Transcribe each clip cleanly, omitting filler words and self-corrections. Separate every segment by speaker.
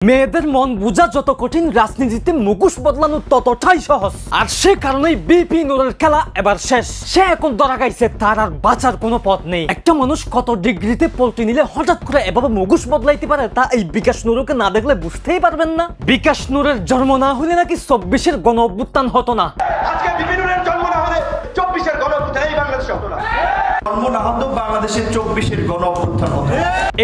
Speaker 1: মেয়েদের মন বোঝা যত কঠিন, রাজনীতিতে মুখোশ বদলানো ততটাই সহজ। আর সে কারণেই বিপি নুরের খেলা এবার শেষ। সে এখন ধরা গাইছে, তার আর বাঁচার কোনো পথ নেই। একটা মানুষ কত ডিগ্রিতে পল্টি নিলে হঠাৎ করে এভাবে মুখোশ বদলাইতে পারে, তা এই বিকাশ নুরকে না দেখলে বুঝতেই পারবেন না। বিকাশ নুরের জন্ম না হলে নাকি 24-এর গণ অভ্যুত্থান হতো না।
Speaker 2: আজকে বিপি নুরের জন্ম না হলে 24-এর গণ অভ্যুত্থান এই বাংলাদেশে হতো না। জন্ম না হতো বাংলাদেশের 24-এর গণ অভ্যুত্থান হতো।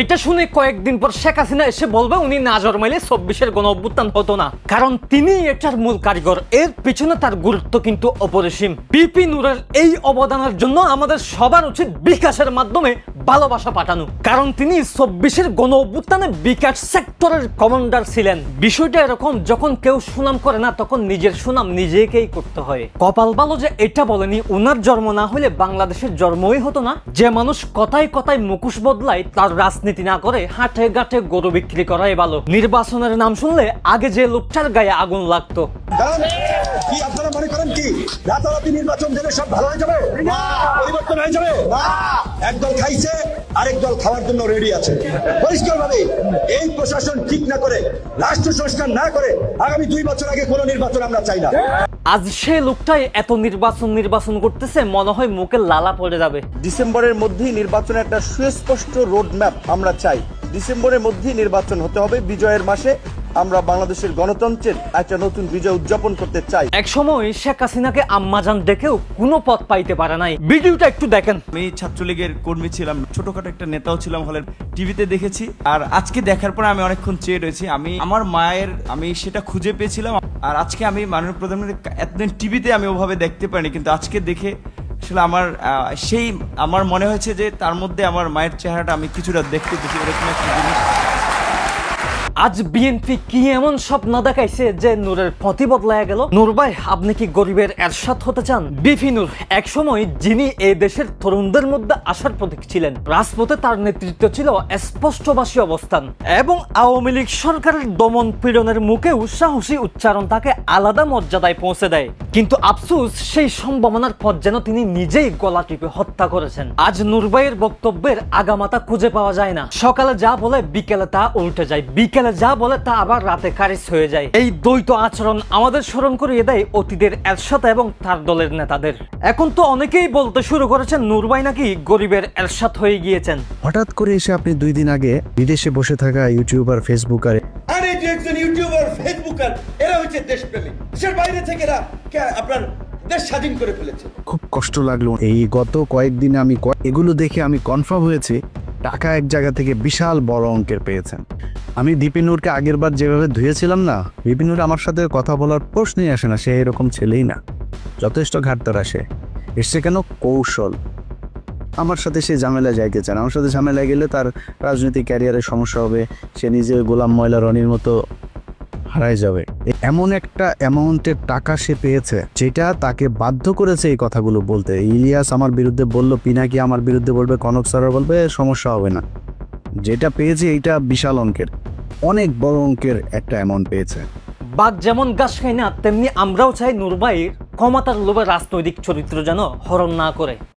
Speaker 1: এটা শুনে কয়েকদিন পর শেখ হাসিনা এসে বলবে উনি না জন্মাইলে 24-এর গণ অভ্যুত্থান হতো না, কারণ তিনি এটার মূল কারিগর। এর পিছনে তার গুরুত্ব কিন্তু অপরিসীম। বিপি নুরের এই অবদানের জন্য আমাদের সবার উচিত বিকাশের মাধ্যমে ভালোবাসা পাঠানো, কারণ তিনি 24-এর গণ অভ্যুত্থানে বিকাশ সেক্টরের কমান্ডার ছিলেন। বিষয়টা এরকম, যখন কেউ সুনাম করে না তখন নিজের সুনাম নিজেকেই করতে হয়। কপাল ভালো যে এটা বলেনি উনার জন্ম না হলে বাংলাদেশের জন্মই হতো না। যে মানুষ কথায় কথায় মুখোশ বদলায়, তার রাজনীতি না করে হাটে ঘাটে গরু বিক্রি করাই ভালো। নির্বাচনের নাম শুনলে আগে যে লোকটার গায়ে আগুন লাগতো।
Speaker 2: কি আপনারা মনে করেন কি রাতারাতি নির্বাচন দিলে সব ভালো হয়ে যাবে? না, পরিবর্তন হয়ে যাবে না। একদল খাইছে, আরেক দল খাওয়ার জন্য রেডি আছে। পরিষ্কারভাবে এই প্রশাসন ঠিক না করে, রাষ্ট্র সংস্কার না করে আগামী 2 বছর আগে কোনো নির্বাচন আমরা চাই না।
Speaker 1: আজ সে লোকটাই এত নির্বাচন করতেছে, মনে হয় মুখে লালা পড়ে যাবে।
Speaker 3: ডিসেম্বরের মধ্যেই নির্বাচনের একটা সুস্পষ্ট রোড ম্যাপ আমরা চাই। ডিসেম্বরের মধ্যেই নির্বাচন হতে হবে। বিজয়ের মাসে আমরা বাংলাদেশের গণতন্ত্রের একটা নতুন বিজয় উদযাপন করতে চাই।
Speaker 1: এক সময় শেখ হাসিনাকে আম্মাজান দেখেও কোনো পথ পাইতে পারে নাই। ভিডিওটা একটু দেখেন।
Speaker 4: আমি ছাত্রলীগের কর্মী ছিলাম, ছোটখাটো একটা নেতাও ছিলাম, হলে টিভিতে দেখেছি। আর আজকে দেখার পরে আমি অনেকক্ষণ চেয়ে রয়েছি। আমি আমার মায়ের আমি সেটা খুঁজে পেয়েছিলাম। আর আজকে আমি মাননীয় প্রধানমন্ত্রী এতদিন টিভিতে আমি ওভাবে দেখতে পারিনি, কিন্তু আজকে দেখে আসলে আমার মনে হয়েছে যে তার মধ্যে আমার মায়ের চেহারাটা আমি কিছুটা দেখতে পেয়েছি। এরকম একটা জিনিস।
Speaker 1: আজ বিএনপি কি এমন স্বপ্ন দেখাইছে যে নূরের পথই বদলায় গেল? নূর ভাই, আপনি কি গরিবের এরশাদ হতে চান? বিপি নূর এক সময় যিনি এই দেশের তরুণদের মধ্যে আশার প্রতীক ছিলেন। রাজপথে তার নেতৃত্ব ছিল স্পষ্টভাষী অবস্থান, এবং আওয়ামী লীগ সরকারের দমন পীড়নের মুখেও সাহসী উচ্চারণ তাকে আলাদা মর্যাদায় পৌঁছে দেয়। কিন্তু আফসোস, সেই সম্ভাবনার পথ যেন তিনি নিজেই গলা টিপে হত্যা করেছেন। আজ নূর ভাইয়ের বক্তব্যের আগামাতা খুঁজে পাওয়া যায় না। সকালে যা বলে বিকেলে তা উল্টে যায়, বিকেলে যা বলে তা আবার রাতে খারিজ হয়ে যায়। এই দ্বৈত আচরণ আমাদের স্মরণ করিয়ে দেয় অতীতের এরশাদ এবং তার দলের নেতাদের। এখন তো অনেকেই বলতে শুরু করেছেন নূর ভাই নাকি গরিবের এরশাদ হয়ে গিয়েছেন।
Speaker 5: হঠাৎ করে এসে আপনি 2 দিন আগে বিদেশে বসে থাকা ইউটিউবার, ফেসবুকার,
Speaker 2: আরে যে একজন ইউটিউবার, ফেসবুকার, এরা হচ্ছে দেশপ্রেমী। দেশের বাইরে থেকে এরা আপনার দেশ স্বাধীন করে ফেলেছে।
Speaker 5: খুব কষ্ট লাগলো। এই গত কয়েকদিনে আমি এগুলো দেখে আমি কনফার্ম হয়েছি টাকা এক জায়গা থেকে বিশাল বড় অঙ্কের পেয়েছেন। আমি বিপি নুরকে আগের বার যেভাবে ধুয়েছিলাম না, বিপি নুর আমার সাথে কথা বলার প্রশ্নই আসে না। সে এরকম ছেলেই না, যথেষ্ট ঘাটতার আসে। এসছে কেন? কৌশল। আমার সাথে সে ঝামেলায় যাইতে চান। আমার সাথে ঝামেলায় গেলে তার রাজনৈতিক ক্যারিয়ারের সমস্যা হবে। সে নিজে গোলাম ময়লা রনির মতো হারাই যাবে। এমন একটা অ্যামাউন্টের টাকা সে পেয়েছে যেটা তাকে বাধ্য করেছে এই কথাগুলো বলতে। ইলিয়াস আমার বিরুদ্ধে বললো, পিনাকি আমার বিরুদ্ধে বলবে, কনক স্যার বলবে, সমস্যা হবে না। যেটা পেয়েছে এইটা বিশাল অঙ্কের, অনেক বড় অঙ্কের একটা অ্যামাউন্ট পেয়েছে।
Speaker 1: বাঘ যেমন ঘাস খায় না, তেমনি আমরাও চাই নূর ভাইয়ের ক্ষমতার লোভে রাজনৈতিক চরিত্র যেন হরণ না করে।